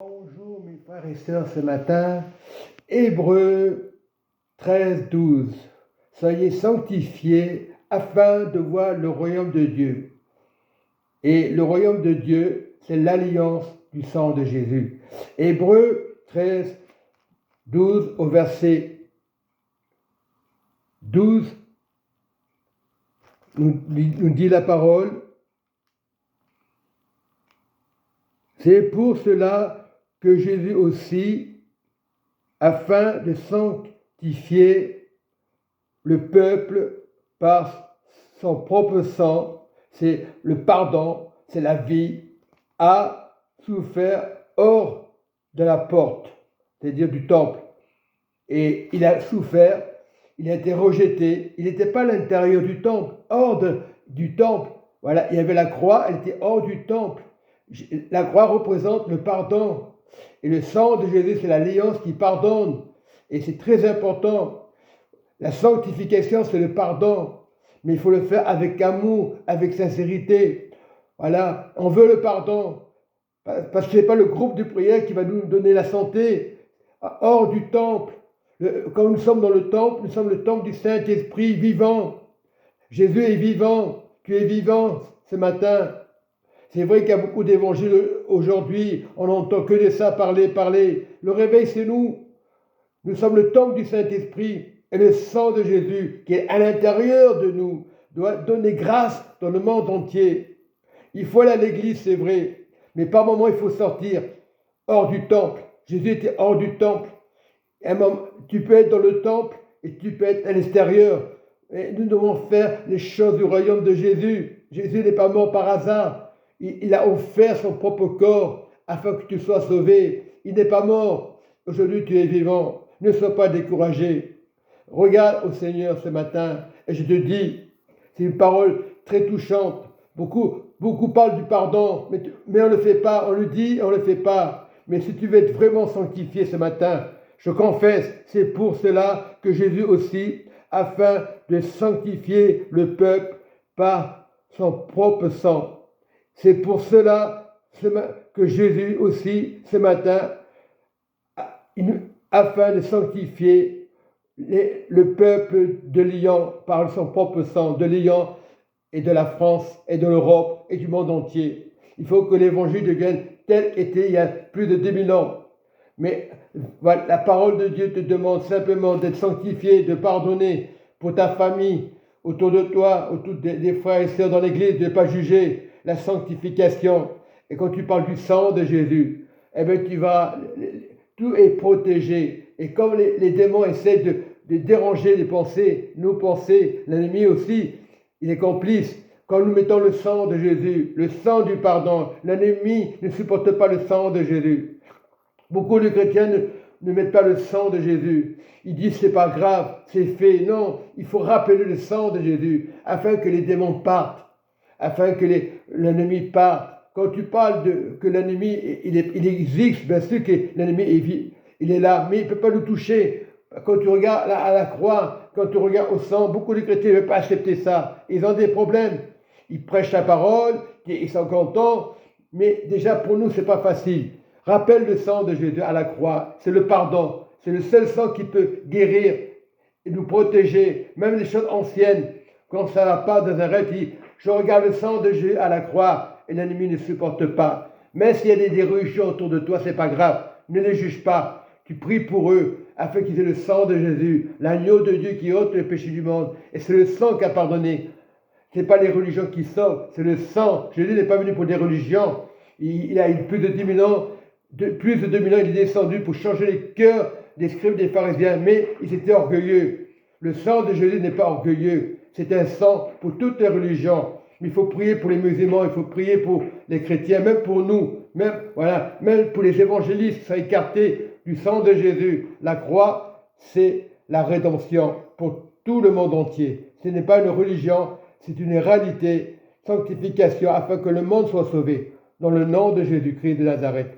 Bonjour mes frères et sœurs ce matin. Hébreux 13, 12. Soyez sanctifiés afin de voir le royaume de Dieu. Et le royaume de Dieu, c'est l'alliance du sang de Jésus. Hébreux 13, 12 au verset 12 nous dit la parole. C'est pour cela que Jésus aussi, afin de sanctifier le peuple par son propre sang, c'est le pardon, c'est la vie, a souffert hors de la porte, c'est-à-dire du temple. Et il a souffert, il a été rejeté, il n'était pas à l'intérieur du temple, hors du temple. Voilà, il y avait la croix, elle était hors du temple. La croix représente le pardon. Et le sang de Jésus, c'est l'alliance qui pardonne. Et c'est très important. La sanctification, c'est le pardon. Mais il faut le faire avec amour, avec sincérité. Voilà, on veut le pardon. Parce que ce n'est pas le groupe de prière qui va nous donner la santé. Hors du temple. Quand nous sommes dans le temple, nous sommes le temple du Saint-Esprit vivant. Jésus est vivant. Tu es vivant ce matin. C'est vrai qu'il y a beaucoup d'évangiles aujourd'hui, on n'entend que de ça parler. Le réveil, c'est nous. Nous sommes le temple du Saint-Esprit et le sang de Jésus qui est à l'intérieur de nous doit donner grâce dans le monde entier. Il faut aller à l'église, c'est vrai, mais par moments, il faut sortir hors du temple. Jésus était hors du temple. Tu peux être dans le temple et tu peux être à l'extérieur. Et nous devons faire les choses du royaume de Jésus. Jésus n'est pas mort par hasard. Il a offert son propre corps afin que tu sois sauvé. Il n'est pas mort. Aujourd'hui, tu es vivant. Ne sois pas découragé. Regarde au Seigneur ce matin et je te dis, c'est une parole très touchante. Beaucoup parlent du pardon, mais on ne le fait pas. On le dit, on ne le fait pas. Mais si tu veux être vraiment sanctifié ce matin, je confesse, c'est pour cela que Jésus aussi, afin de sanctifier le peuple par son propre sang. C'est pour cela que Jésus aussi, ce matin, afin de sanctifier le peuple de Lyon par son propre sang, de Lyon et de la France et de l'Europe et du monde entier. Il faut que l'évangile devienne tel qu'était il y a plus de 2000 ans. Mais voilà, la parole de Dieu te demande simplement d'être sanctifié, de pardonner pour ta famille, autour de toi, autour des frères et sœurs dans l'église, de ne pas juger, la sanctification. Et quand tu parles du sang de Jésus, eh bien tout est protégé. Et comme les démons essaient de déranger les pensées, nos pensées, l'ennemi aussi, il est complice. Quand nous mettons le sang de Jésus, le sang du pardon, l'ennemi ne supporte pas le sang de Jésus. Beaucoup de chrétiens ne mettent pas le sang de Jésus. Ils disent c'est pas grave, c'est fait. Non, il faut rappeler le sang de Jésus afin que les démons partent, afin que l'ennemi parte. Quand tu parles que l'ennemi il existe, bien sûr que l'ennemi il est là, mais il ne peut pas nous toucher. Quand tu regardes à la croix, quand tu regardes au sang, beaucoup de chrétiens ne veulent pas accepter ça. Ils ont des problèmes. Ils prêchent la parole, ils sont contents, mais déjà pour nous, ce n'est pas facile. Rappelle le sang de Jésus à la croix, c'est le pardon. C'est le seul sang qui peut guérir et nous protéger, même les choses anciennes. Quand ça ne va pas dans un rêve, je regarde le sang de Jésus à la croix et l'ennemi ne supporte pas. Mais s'il y a des religions autour de toi, ce n'est pas grave. Ne les juge pas. Tu pries pour eux afin qu'ils aient le sang de Jésus, l'agneau de Dieu qui ôte le péché du monde. Et c'est le sang qui a pardonné. Ce n'est pas les religions qui sauvent, c'est le sang. Jésus n'est pas venu pour des religions. Il a eu plus de 2000 ans. Plus de 2000 ans, il est descendu pour changer les cœurs des scribes, des pharisiens, mais ils étaient orgueilleux. Le sang de Jésus n'est pas orgueilleux. C'est un sang pour toutes les religions. Mais il faut prier pour les musulmans, il faut prier pour les chrétiens, même pour nous, même pour les évangélistes qui sont écartés du sang de Jésus. La croix, c'est la rédemption pour tout le monde entier. Ce n'est pas une religion, c'est une réalité, sanctification, afin que le monde soit sauvé. Dans le nom de Jésus-Christ de Nazareth.